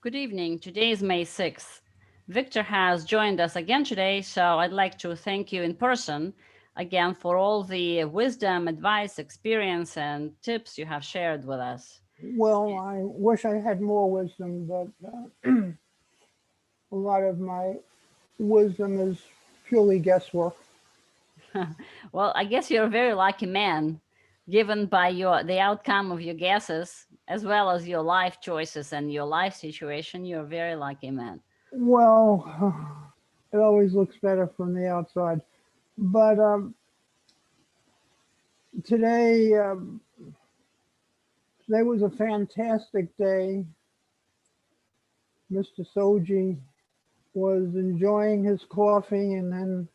Good evening. Today is May 6th. Victor has joined us again today, so I'd like to thank you in person again for all the wisdom, advice, experience, and tips you have shared with us. Well, I wish I had more wisdom, but a lot of my wisdom is purely guesswork. Well, I guess you're a very lucky man, given by the outcome of your guesses, as well as your life choices and your life situation. You're a very lucky man. Well, it always looks better from the outside. But today, today was a fantastic day. Mr. Soji was enjoying his coffee, and then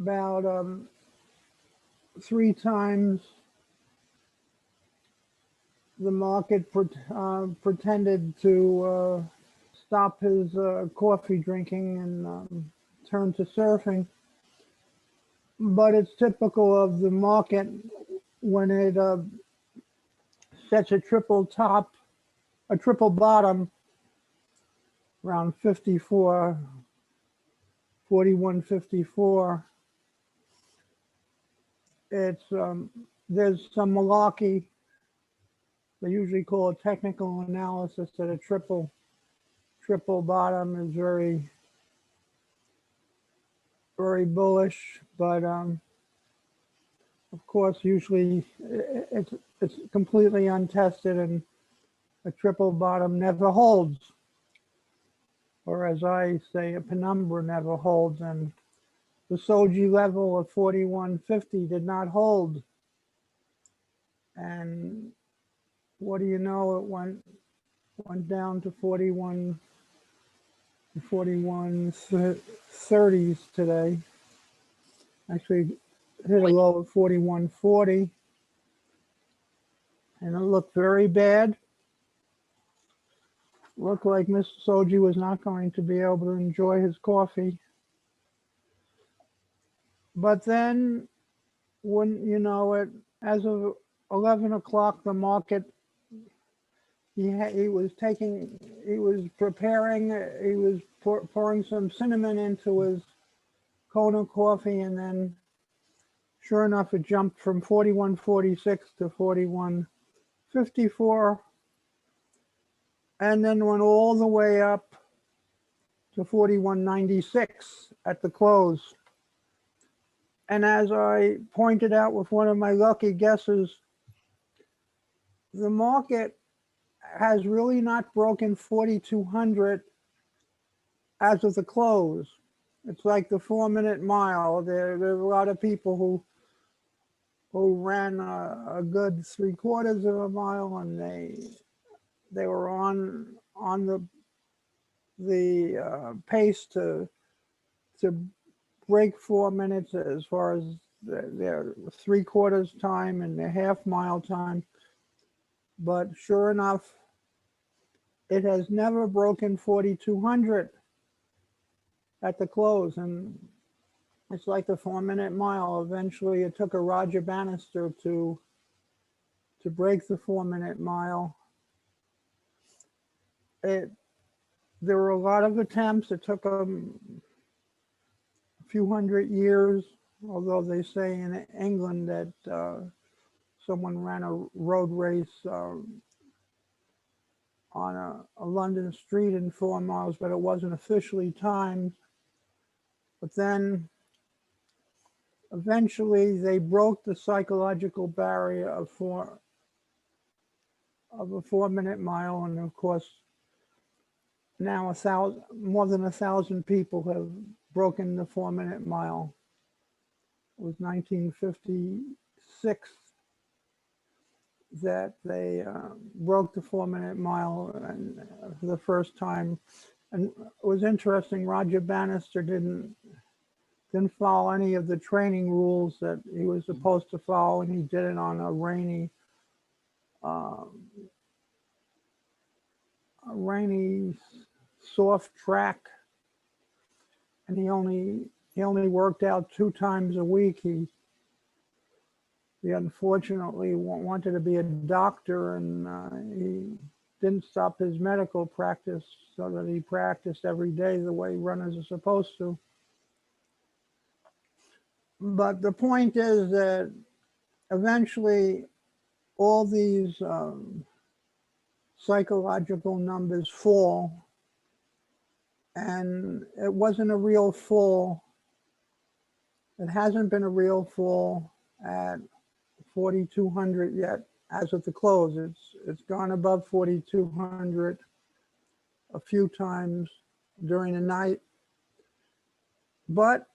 about three times the market pretended to stop his coffee drinking and turn to surfing. But it's typical of the market when it sets a triple top, a triple bottom around 54, 41.54. It's there's some malarkey. They usually call it technical analysis that a triple bottom is very bullish, but of course usually it's completely untested, and a triple bottom never holds, or as I say, a penumbra never holds, and the Soji level of 41.50 did not hold. And what do you know, it went down to 41.30s today. Actually hit a Wait, low of 41.40, and it looked very bad. Looked like Mr. Soji was not going to be able to enjoy his coffee. But then, when you know it, as of 11 o'clock, the market, he was preparing, he was pouring some cinnamon into his Kona coffee, and then sure enough, it jumped from 41.46 to 41.54, and then went all the way up to 41.96 at the close. And as I pointed out with one of my lucky guesses, the market has really not broken 4,200 as of the close. It's like the 4-minute mile. There are a lot of people who ran a good 3/4 of a mile, and they were on the pace to break 4 minutes as far as their 3/4 time and their half-mile time. But sure enough, it has never broken 4,200 at the close, and it's like the 4-minute mile. Eventually, it took a Roger Bannister to break the 4-minute mile. There were a lot of attempts. It took a few hundred years, although they say in England that someone ran a road race on a London street in 4 miles, but it wasn't officially timed. But then eventually they broke the psychological barrier of a 4-minute mile, and of course now more than 1,000 people have broken the 4-minute mile. It was 1956 that they broke the 4-minute mile, and for the first time. And it was interesting, Roger Bannister didn't follow any of the training rules that he was supposed to follow, and he did it on a rainy soft track, and he only worked out 2 times a week. He unfortunately wanted to be a doctor, and didn't stop his medical practice, so that he practiced every day the way runners are supposed to. But the point is that eventually all these psychological numbers fall, and it wasn't a real fall. It hasn't been a real fall at 4,200 yet as of the close. It's gone above 4,200 a few times during the night. But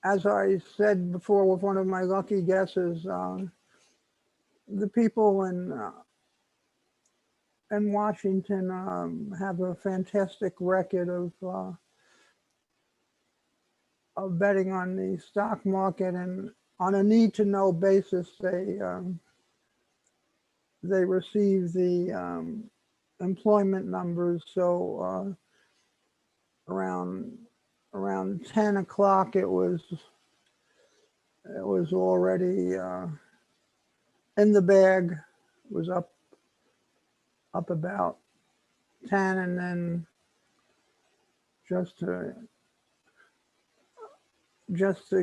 as I said before with one of my lucky guesses, the people in Washington have a fantastic record of betting on the stock market, and on a need-to-know basis, they receive the employment numbers. So around 10 o'clock, it was already in the bag. It was up about 10, and then just to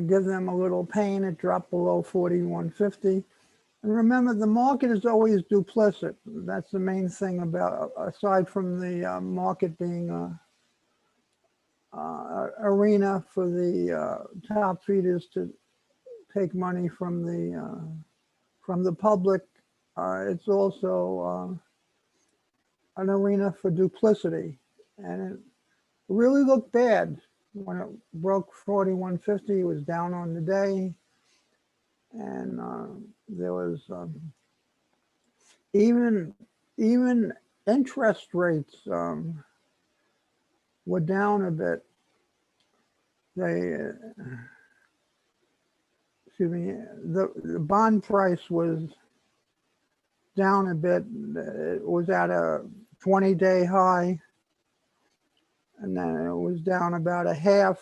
give them a little pain, it dropped below 4150. And remember, the market is always duplicit. That's the main thing about, aside from the market being a arena for the top feeders to take money from the public. It's also an arena for duplicity, and it really looked bad when it broke 4150. It was down on the day, and there was even interest rates were down a bit. They excuse me, the bond price was down a bit. It was at a 20-day high, and then it was down about a half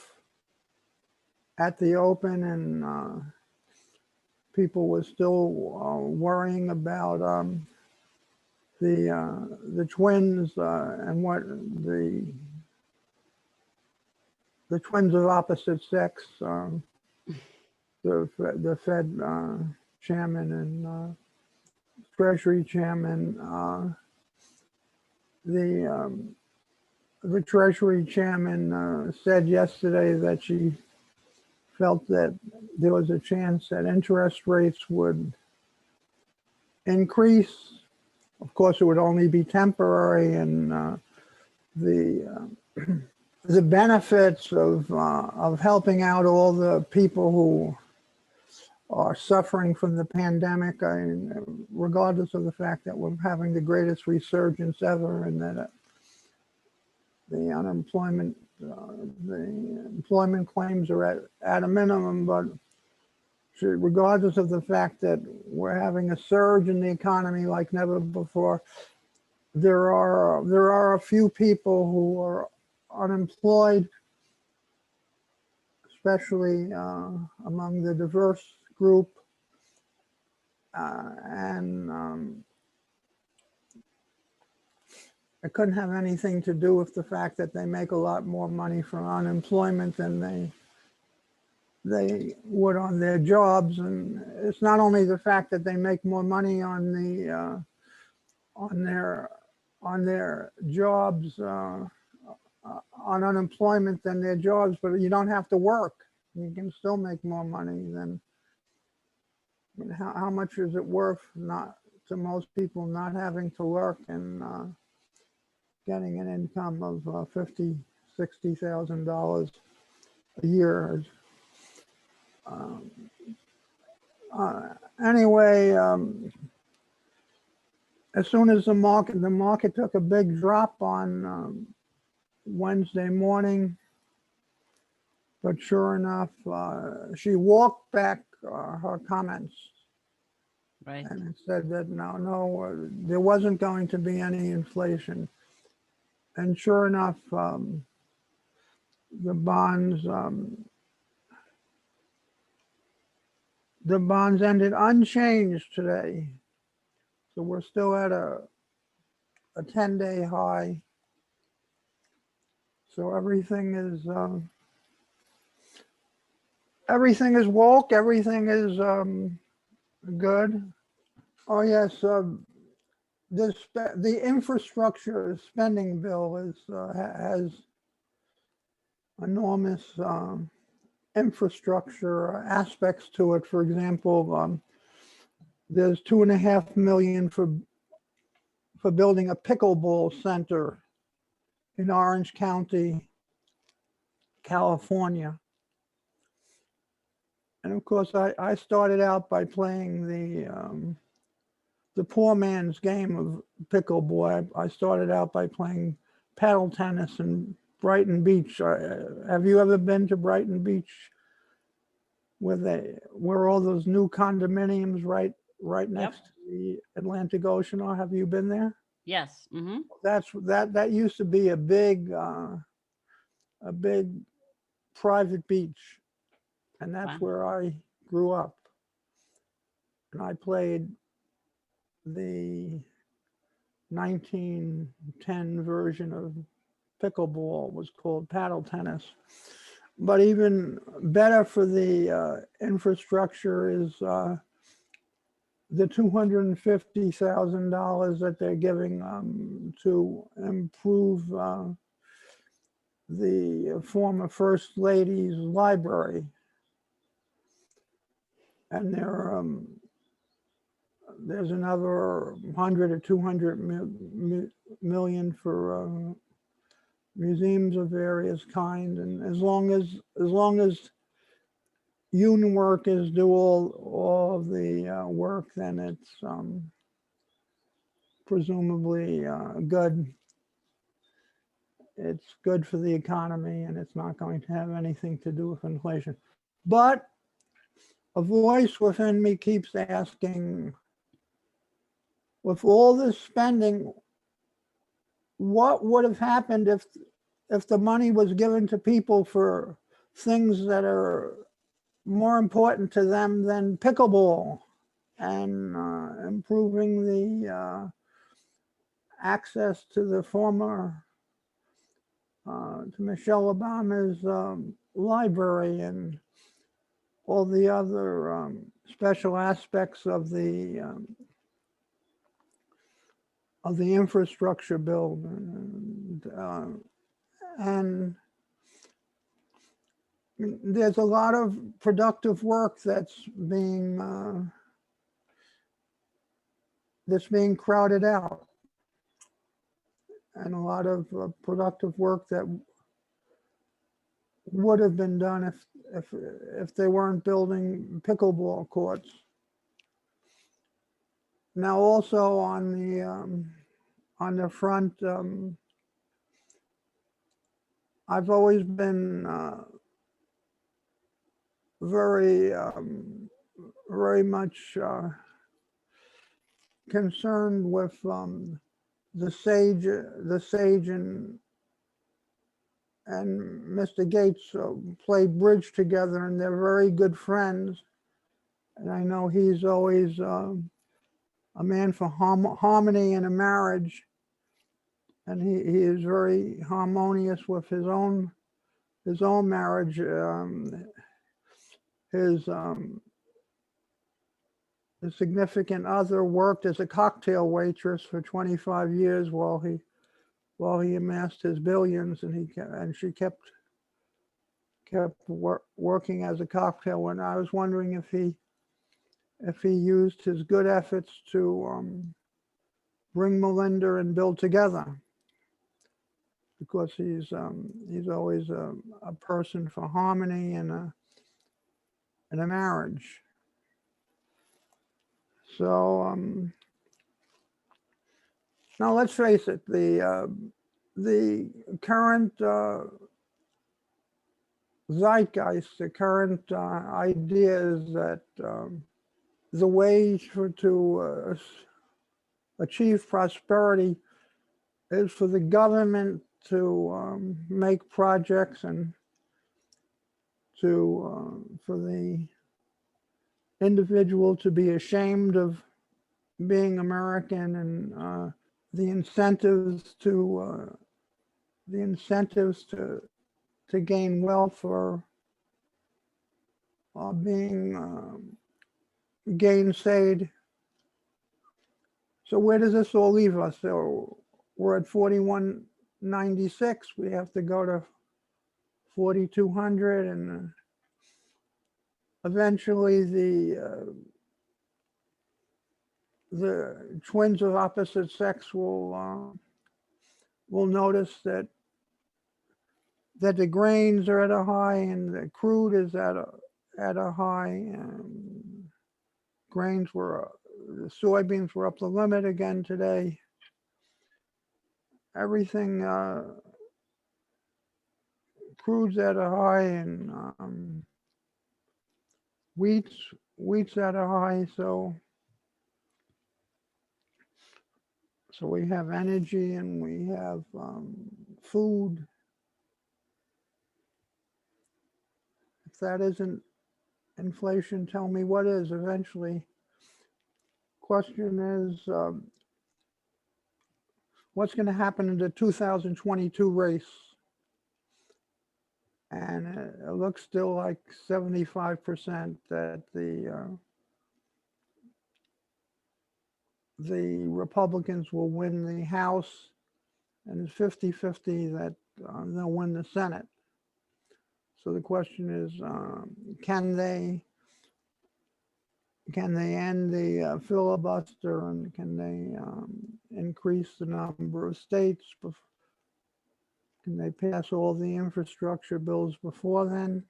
at the open, and people were still worrying about the twins and what the twins of opposite sex, the Fed chairman and Treasury chairman. The Treasury chairman said yesterday that she felt that there was a chance that interest rates would increase. Of course, it would only be temporary, and the benefits of helping out all the people who are suffering from the pandemic, regardless of the fact that we're having the greatest resurgence ever, and that the unemployment, the employment claims are at a minimum, but regardless of the fact that we're having a surge in the economy like never before, there are a few people who are unemployed, especially among the diverse group, and it couldn't have anything to do with the fact that they make a lot more money from unemployment than they would on their jobs. And it's not only the fact that they make more money on their jobs, on unemployment than their jobs, but you don't have to work. You can still make more money than, I mean, how much is it worth not to most people not having to work and getting an income of $50,000, $60,000 a year? Anyway, as soon as the market took a big drop on Wednesday morning, but sure enough, she walked back her comments, Right. and said that no, there wasn't going to be any inflation. And sure enough, the bonds ended unchanged today. So we're still at a a 10-day high. So everything is woke. Everything is good. Oh yes, the infrastructure spending bill has enormous infrastructure aspects to it. For example, there's $2.5 million for building a pickleball center in Orange County, California. And of course, I started out by playing the poor man's game of pickleball. I started out by playing paddle tennis in Brighton Beach. Have you ever been to Brighton Beach, where all those new condominiums right next to the Atlantic Ocean are? Have you been there? Yes. Mm-hmm. That used to be a big private beach, and that's Wow. where I grew up. And I played the 1910 version of pickleball, was called paddle tennis. But even better for the infrastructure is the $250,000 that they're giving to improve the former First Lady's library. And there's another 100 or 200 million for museums of various kind. And as long as union workers do all of the work, then it's presumably good. It's good for the economy, and it's not going to have anything to do with inflation. But a voice within me keeps asking, with all this spending, what would have happened if the money was given to people for things that are more important to them than pickleball and improving the access to the former to Michelle Obama's library and all the other special aspects of the infrastructure bill, and there's a lot of productive work that's being crowded out, and a lot of productive work that would have been done if they weren't building pickleball courts. Now, also on the front, I've always been very much concerned with the Sage and Mr. Gates play bridge together, and they're very good friends. And I know he's always a man for harmony in a marriage, and he is very harmonious with his own marriage. His significant other worked as a cocktail waitress for 25 years while he amassed his billions, and she kept working as a cocktail. And I was wondering if he used his good efforts to bring Melinda and Bill together, because he's always a person for harmony in a marriage. So now let's face it, the current zeitgeist, the current idea is that the way to achieve prosperity is for the government to make projects and for the individual to be ashamed of being American, and the incentives to gain wealth are being gainsaid. So where does this all leave us? So we're at 4196. We have to go to 4200, and eventually the twins of opposite sex will notice that the grains are at a high and the crude is at a high. Grains were, the soybeans were up the limit again today. Everything, crude's at a high, and wheat's at a high. So we have energy and we have food. If that isn't inflation, tell me what is. Eventually, question is, what's going to happen in the 2022 race? And it looks still like 75% that the Republicans will win the House, and it's 50-50 that they'll win the Senate. So the question is, can they end the filibuster, and can they increase the number of states? Can they pass all the infrastructure bills before then?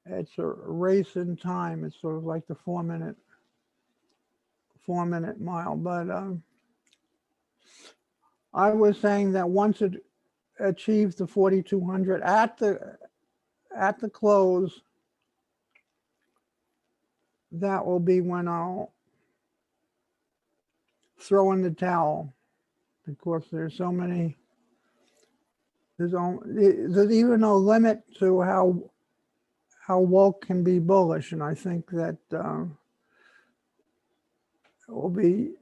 It's a race in time. It's sort of like the 4-minute mile. But I was saying that once it achieves the 4200 at the close, that will be when I'll throw in the towel, because there's so many. There's even a limit to how woke can be bullish, and I think that there'll be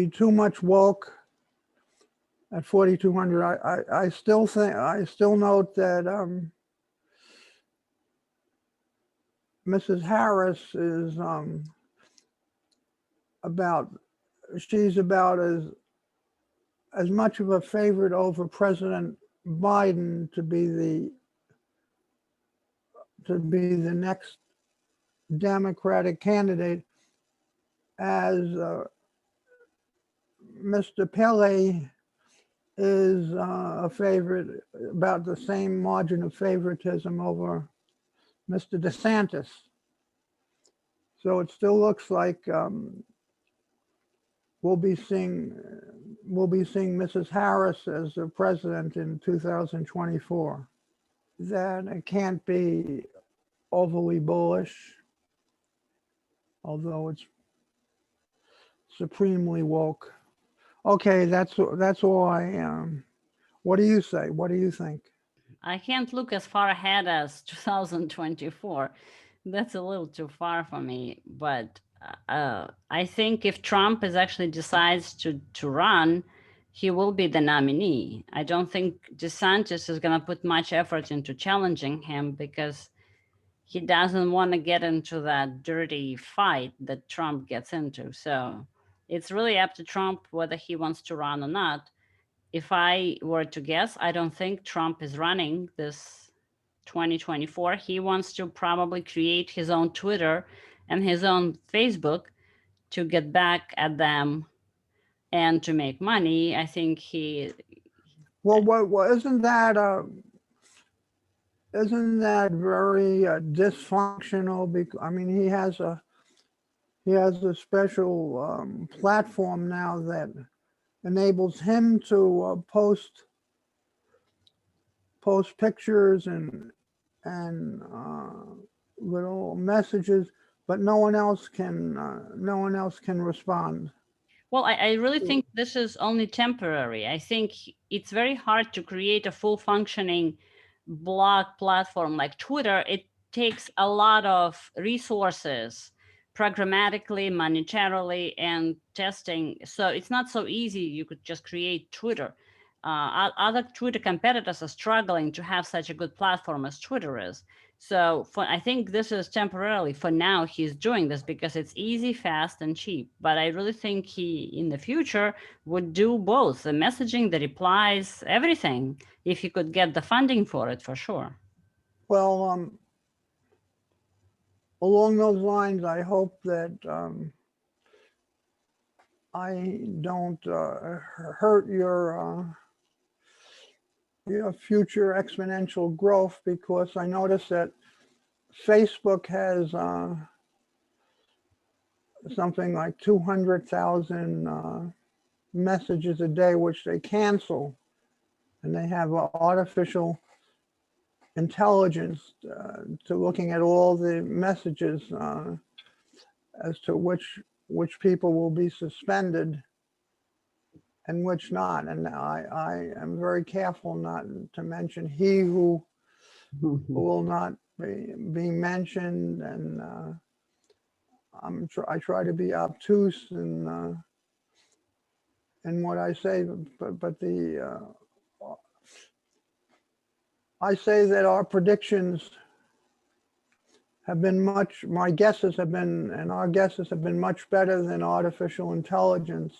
too much woke at 4200. I still note that Mrs. Harris is she's about as much of a favorite over President Biden to be the next Democratic candidate as Mr. Pele is a favorite, about the same margin of favoritism over Mr. DeSantis. So it still looks like we'll be seeing Mrs. Harris as the president in 2024. That it can't be overly bullish, although it's supremely woke. Okay, that's all I am. What do you say? What do you think? I can't look as far ahead as 2024. That's a little too far for me. But I think if Trump actually decides to run, he will be the nominee. I don't think DeSantis is going to put much effort into challenging him, because he doesn't want to get into that dirty fight that Trump gets into. So it's really up to Trump whether he wants to run or not. If I were to guess, I don't think Trump is running this 2024. He wants to probably create his own Twitter and his own Facebook to get back at them and to make money. I think he. Well, isn't that very dysfunctional? Because I mean, he has a special platform now that enables him to post pictures and little messages, but no one else can respond. Well, I really think this is only temporary. I think it's very hard to create a full functioning blog platform like Twitter. It takes a lot of resources programmatically, monetarily, and testing. So it's not so easy. You could just create Twitter. Other Twitter competitors are struggling to have such a good platform as Twitter is. So I think this is temporarily. For now, he's doing this because it's easy, fast, and cheap. But I really think he, in the future, would do both: the messaging, the replies, everything, if he could get the funding for it, for sure. Well, along those lines, I hope that I don't hurt your future exponential growth, because I noticed that Facebook has something like 200,000 messages a day, which they cancel, and they have artificial intelligence to looking at all the messages as to which people will be suspended and which not. And I am very careful not to mention he who will not be mentioned, and I try to be obtuse in what I say, but I say that our predictions have been my guesses have been, and our guesses have been much better than artificial intelligence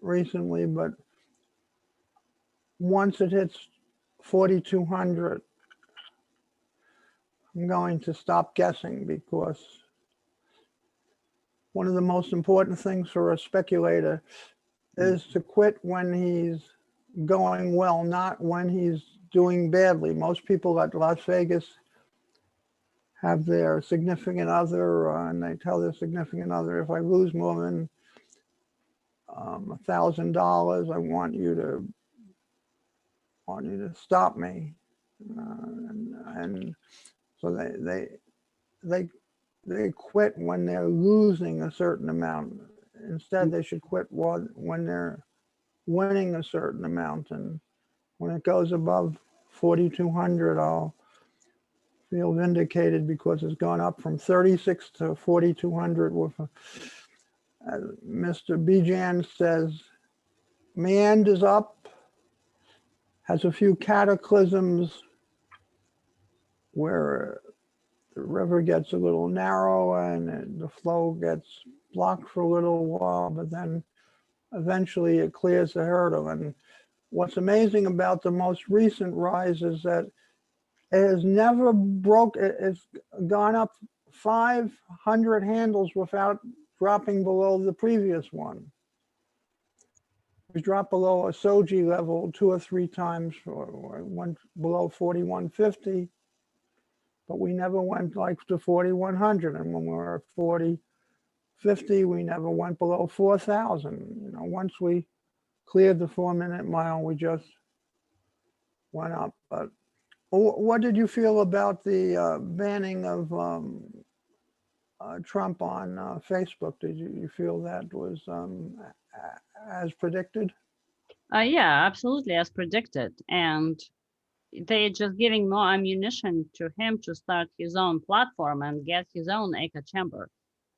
recently. But once it hits 4,200, I'm going to stop guessing, because one of the most important things for a speculator is to quit when he's going well, not when he's doing badly. Most people at Las Vegas have their significant other, and they tell their significant other, if I lose more than $1,000, I want you to stop me. And so they quit when they're losing a certain amount. Instead, they should quit when they're winning a certain amount. And when it goes above 4,200, I'll feel vindicated, because it's gone up from 36 to 4,200 with Mr. Bijan says, meanders up, has a few cataclysms where the river gets a little narrow and the flow gets blocked for a little while, but then eventually it clears the hurdle. And what's amazing about the most recent rise is that it has never it's gone up 500 handles without dropping below the previous one. We dropped below a Soji level 2 or 3 times, or went below 4,150, but we never went like to 4,100. And when we were at 4,050, we never went below 4,000. Once we cleared the 4-minute mile, we just went up. But what did you feel about the banning of Trump on Facebook? Did you feel that was as predicted? Yeah, absolutely, as predicted. And they're just giving more ammunition to him to start his own platform and get his own echo chamber.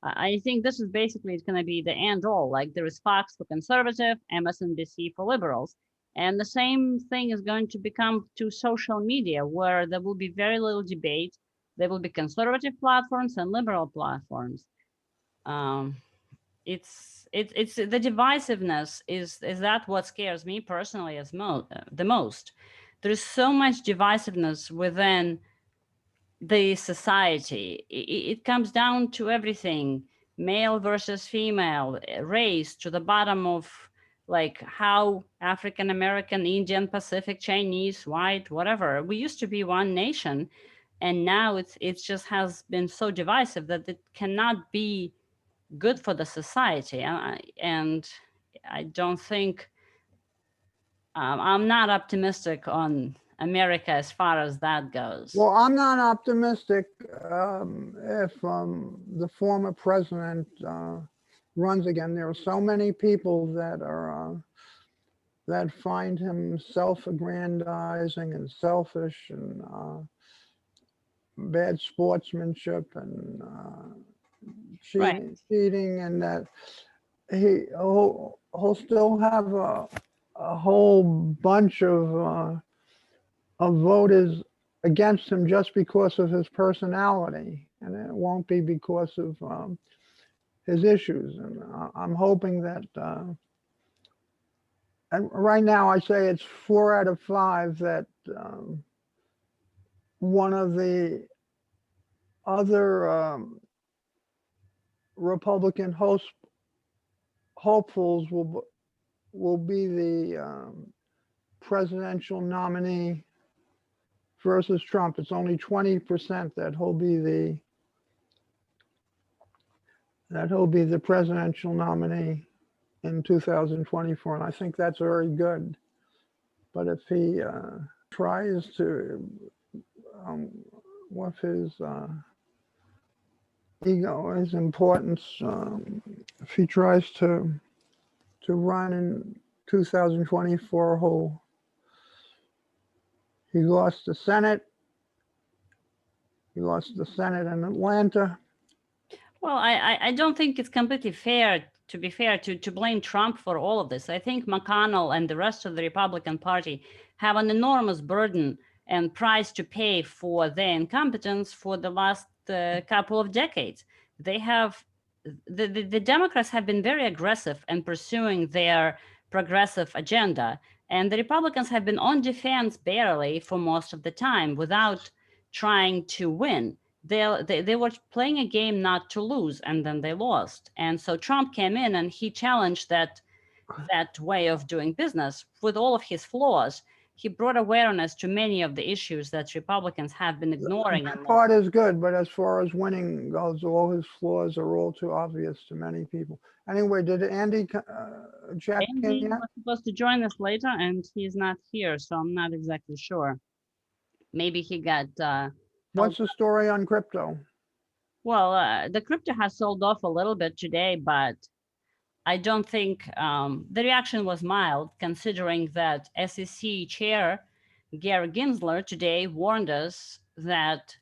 I think this is basically going to be the end all. Like, there is Fox for conservative, MSNBC for liberals. And the same thing is going to become to social media, where there will be very little debate. There will be conservative platforms and liberal platforms. It's the divisiveness is that what scares me personally as the most. There is so much divisiveness within the society. It comes down to everything: male versus female, race, to the bottom of like how African American, Indian, Pacific, Chinese, white, whatever. We used to be one nation, and now it's just has been so divisive that it cannot be good for the society. And I don't think I'm not optimistic on America as far as that goes. Well, I'm not optimistic if the former president runs again. There are so many people that are that find him self-aggrandizing and selfish, and bad sportsmanship and Right. cheating, and that he'll still have a whole bunch of voters against him just because of his personality, and it won't be because of his issues. And I'm hoping that. And right now, I say it's 4 out of 5 that one of the other Republican hopefuls will be the presidential nominee versus Trump. It's only 20% that he'll be the presidential nominee in 2024, and I think that's very good. But if he tries to, with his ego, his importance, if he tries to run in 2024, he lost the Senate. He lost the Senate in Atlanta. Well, I don't think it's completely fair, to be fair, to blame Trump for all of this. I think McConnell and the rest of the Republican Party have an enormous burden and price to pay for their incompetence for the last couple of decades. They have, the Democrats have been very aggressive in pursuing their progressive agenda, and the Republicans have been on defense barely for most of the time without trying to win. They were playing a game not to lose, and then they lost. And so Trump came in and he challenged that way of doing business with all of his flaws. He brought awareness to many of the issues that Republicans have been ignoring. That part is good, but as far as winning goes, all his flaws are all too obvious to many people. Anyway, did Andy check in Andy yet? was supposed to join us later, and he's not here, so I'm not exactly sure. Maybe he got What's the story on crypto? well, the crypto has sold off a little bit today, but I don't think the reaction was mild, considering that SEC Chair Gary Gensler today warned us that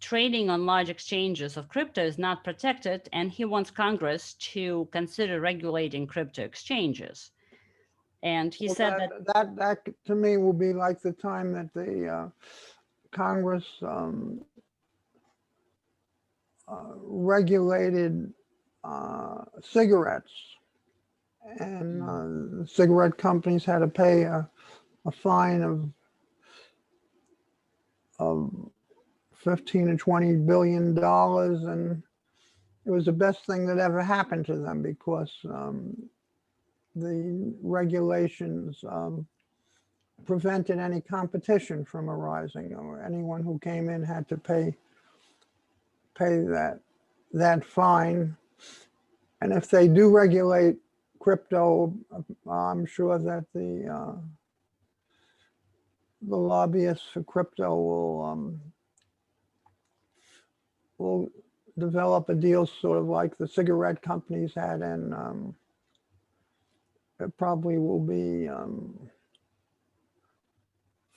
trading on large exchanges of crypto is not protected, and he wants Congress to consider regulating crypto exchanges. And he said that to me will be like the time that the Congress regulated cigarettes, and cigarette companies had to pay a fine of 15 to 20 billion dollars, and it was the best thing that ever happened to them because the regulations prevented any competition from arising, or anyone who came in had to pay that fine. And if they do regulate crypto, I'm sure that the lobbyists for crypto will develop a deal sort of like the cigarette companies had, and it probably will be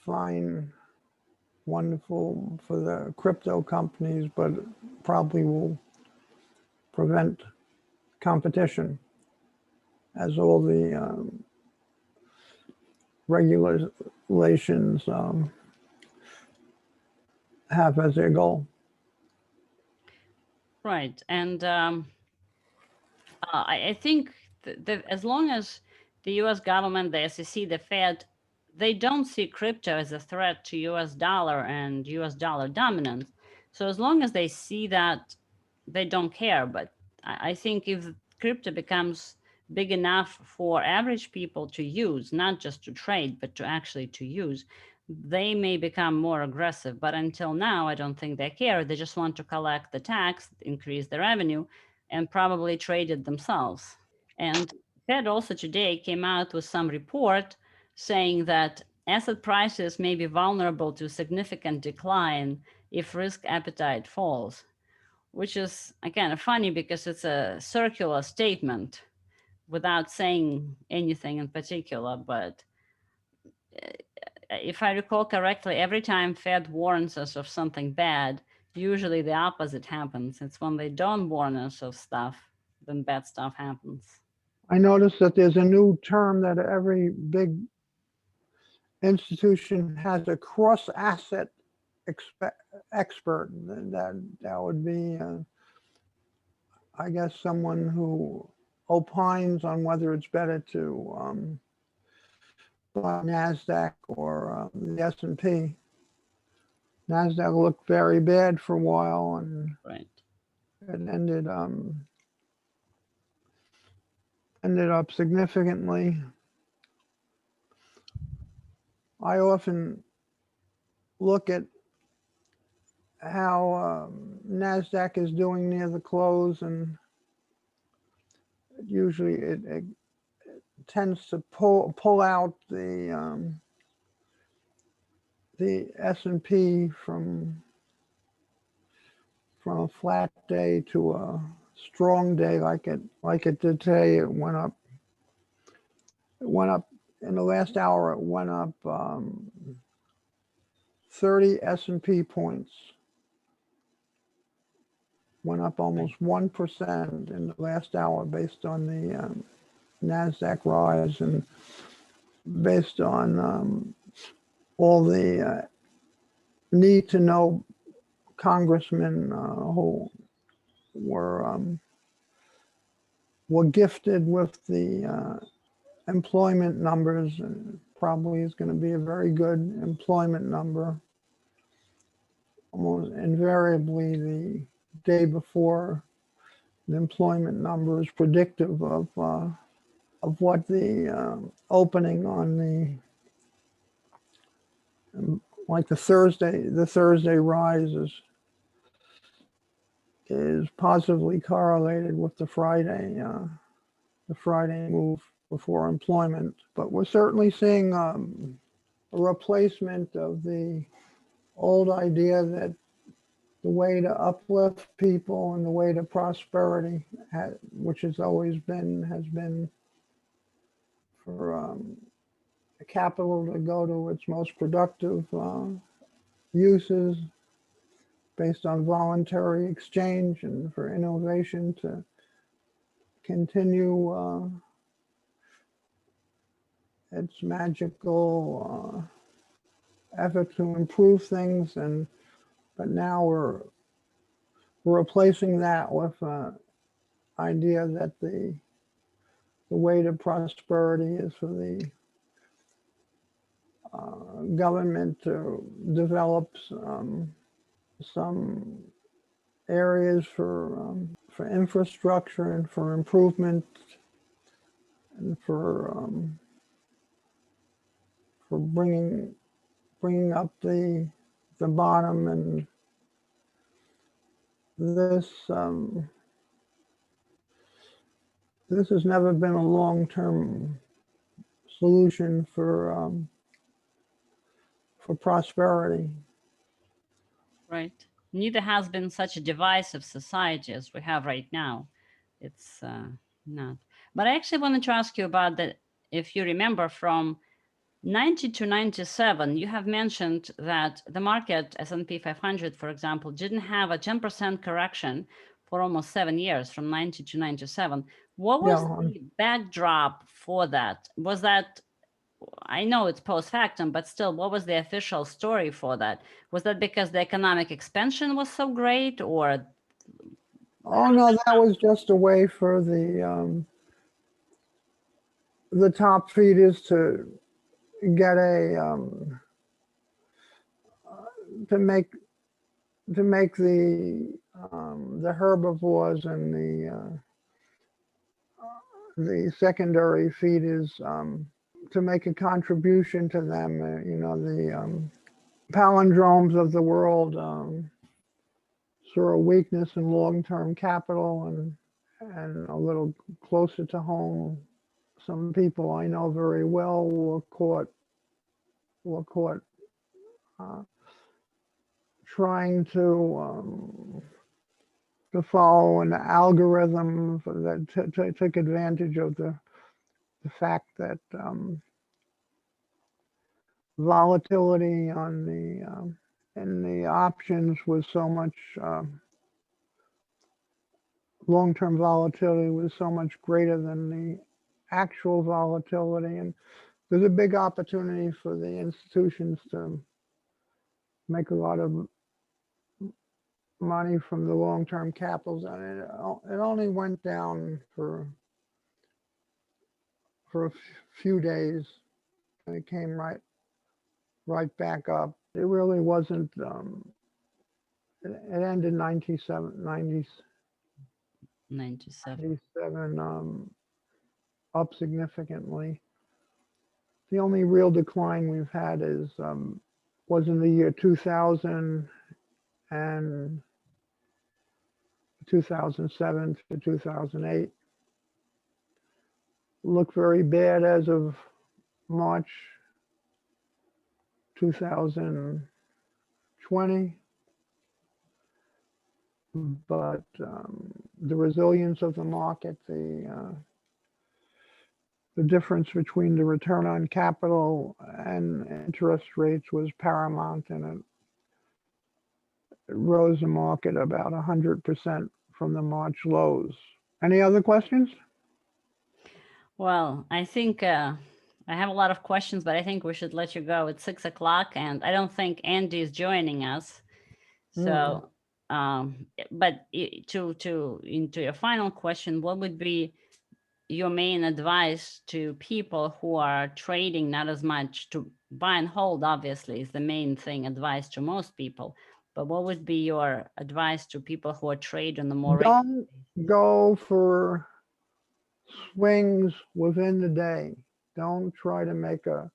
fine, wonderful for the crypto companies, but probably will prevent competition, as all the regulations have as their goal. Right. And I think as long as the US government, the SEC, the Fed, they don't see crypto as a threat to US dollar and US dollar dominance. So as long as they see that, they don't care. But I think if crypto becomes big enough for average people to use, not just to trade, but to actually to use, they may become more aggressive. But until now, I don't think they care. They just want to collect the tax, increase the revenue, and probably trade it themselves. And Fed also today came out with some report saying that asset prices may be vulnerable to significant decline if risk appetite falls, which is, again, funny because it's a circular statement without saying anything in particular. But if I recall correctly, every time Fed warns us of something bad, usually the opposite happens. It's when they don't warn us of stuff, then bad stuff happens. I noticed that there's a new term that every big institution has, a cross-asset expert. That would be, I guess, someone who opines on whether it's better to buy Nasdaq or the S&P. Nasdaq looked very bad for a while, and Right. it ended up significantly. I often look at how Nasdaq is doing near the close, and usually it tends to pull out the S&P from a flat day to a strong day, like it did today. It went up in the last hour. It went up 30 S&P points. Went up almost 1% in the last hour based on the Nasdaq rise, and based on all the need to know congressmen who were gifted with the employment numbers. And probably is going to be a very good employment number. Almost invariably, the day before, the employment number is predictive of what the opening on the like the Thursday rise is positively correlated with the Friday move before employment. But we're certainly seeing a replacement of the old idea that the way to uplift people and the way to prosperity, which has been for capital to go to its most productive uses based on voluntary exchange, and for innovation to continue its magical effort to improve things. But now we're replacing that with an idea that the way to prosperity is for the government to develop some areas for infrastructure and for improvement, and for bringing up the bottom. And this has never been a long-term solution for prosperity. Right. Neither has been such a divisive society as we have right now. It's not. But I actually wanted to ask you about that. If you remember, from 90 to 97, you have mentioned that the market, S&P 500, for example, didn't have a 10% correction for almost 7 years, from 90 to 97. What was the backdrop for that? Was that, I know it's post factum, but still, what was the official story for that? Was that because the economic expansion was so great, or? Oh no, that was just a way for the top feeders to get to make the herbivores and the secondary feeders to make a contribution to them. The palindromes of the world saw a weakness in long-term capital, and a little closer to home, some people I know very well were caught trying to follow an algorithm that took advantage of the fact that volatility on the in the options was so much, long-term volatility was so much greater than the actual volatility. And there's a big opportunity for the institutions to make a lot of money from the long-term capitals. And it only went down for a few days, and it came right back up. It really wasn't, it ended 97, 97. up significantly. The only real decline we've had is, was in the year 2000 and 2007 to 2008. Looked very bad as of March 2020, but the resilience of the market, the difference between the return on capital and interest rates was paramount, and it rose the market about 100% from the March lows. Any other questions? Well, I think I have a lot of questions, but I think we should let you go. It's 6 o'clock, and I don't think Andy is joining us. So, but into your final question, what would be your main advice to people who are trading not as much? To buy and hold, obviously, is the main thing, advice to most people. But what would be your advice to people who are trading on the more regular Don't go for swings within the day. Don't try to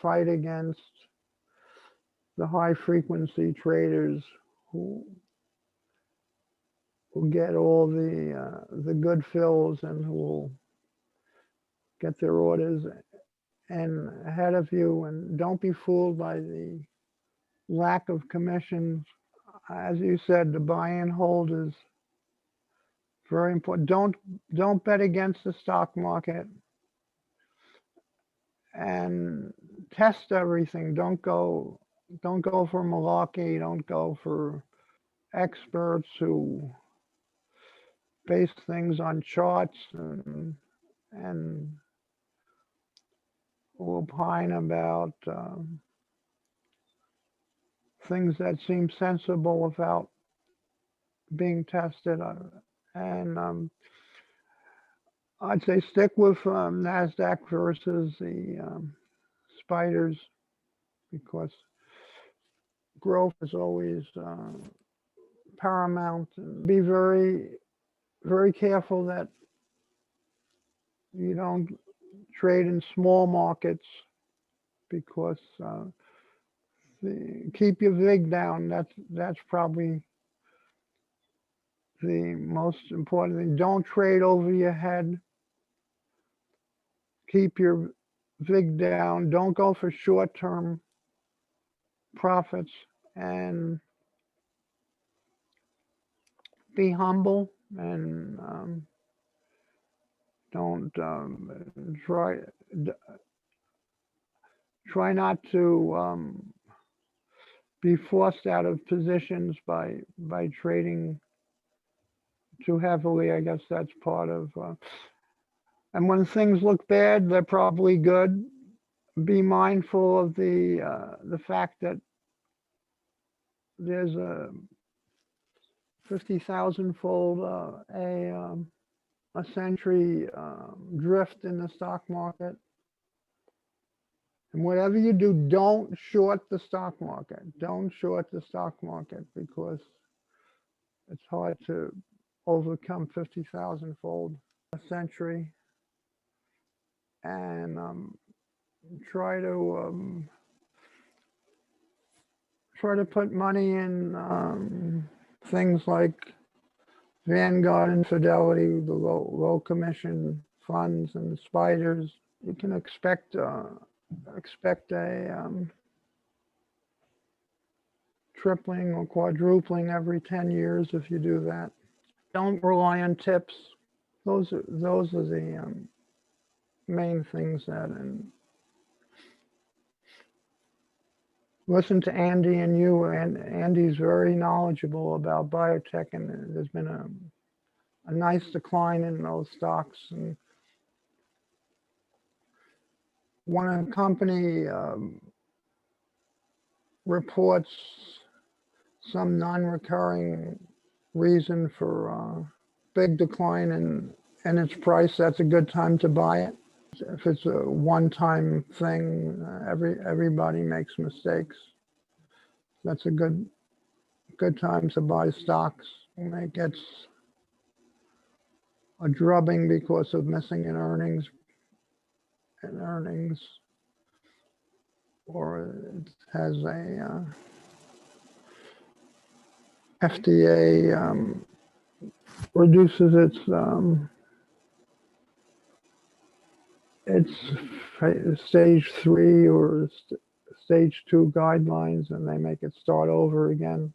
fight against the high frequency traders who get all the good fills and who will get their orders and ahead of you, and don't be fooled by the lack of commissions. As you said, the buy and hold is very important. Don't bet against the stock market, and test everything. Don't go for malarkey. Don't go for experts who base things on charts and opine about things that seem sensible without being tested. And I'd say stick with Nasdaq versus the spiders, because growth is always paramount. And be very, very careful that you don't trade in small markets, because keep your VIG down. That's probably the most important thing. Don't trade over your head. Keep your VIG down. Don't go for short-term profits, and be humble, and don't try not to be forced out of positions by trading too heavily. I guess that's part of. And when things look bad, they're probably good. Be mindful of the fact that there's a 50,000-fold a century drift in the stock market. And whatever you do, don't short the stock market. Don't short the stock market, because it's hard to overcome 50,000-fold a century. And try to put money in things like Vanguard and Fidelity, the low commission funds, and spiders. You can expect a tripling or quadrupling every 10 years if you do that. Don't rely on tips. Those are the main things that listen to Andy and you, and Andy's very knowledgeable about biotech, and there's been a nice decline in those stocks. And when a company reports some non-recurring reason for big decline in its price, that's a good time to buy it. If it's a one-time thing, everybody makes mistakes. That's a good time to buy stocks. When it gets a drubbing because of missing in earnings, or it has a FDA reduces its stage 3 or stage 2 guidelines, and they make it start over again.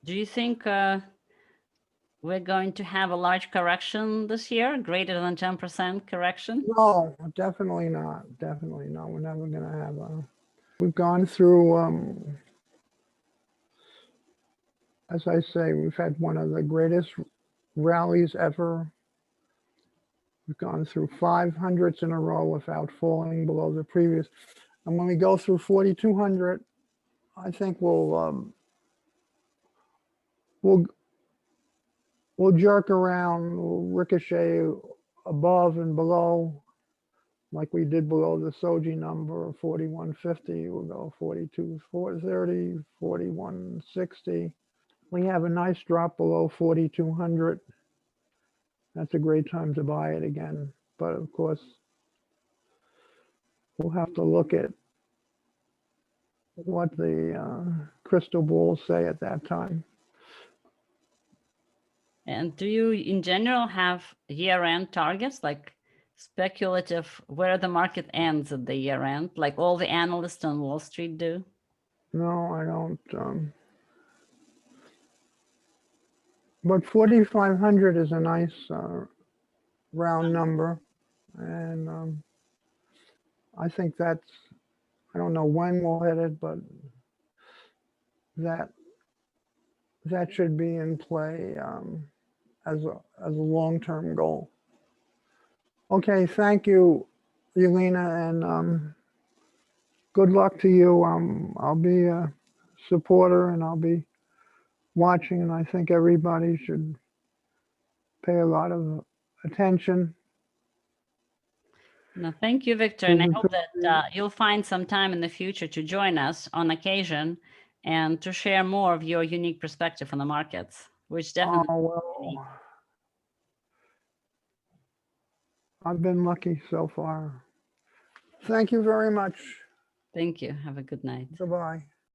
Do you think we're going to have a large correction this year, greater than 10% correction? No, definitely not. Definitely not. We're never going to have a. We've gone through, as I say, we've had one of the greatest rallies ever. We've gone through 500s in a row without falling below the previous. And when we go through 4,200, I think we'll jerk around, we'll ricochet above and below, like we did below the Soji number of 4150. We'll go 4230, 4160. We have a nice drop below 4,200. That's a great time to buy it again. But of course, we'll have to look at what the crystal balls say at that time. And do you, in general, have year-end targets, like speculative, where the market ends at the year-end, like all the analysts on Wall Street do? No, I don't. But 4,500 is a nice round number. And I think that's, I don't know when we'll hit it, but that should be in play as a long-term goal. Okay, thank you, Yelena, and good luck to you. I'll be a supporter, and I'll be watching, and I think everybody should pay a lot of attention. No, thank you, Victor. And I hope that you'll find some time in the future to join us on occasion and to share more of your unique perspective on the markets, which definitely. Oh, well, I've been lucky so far. Thank you very much. Thank you. Have a good night. Goodbye.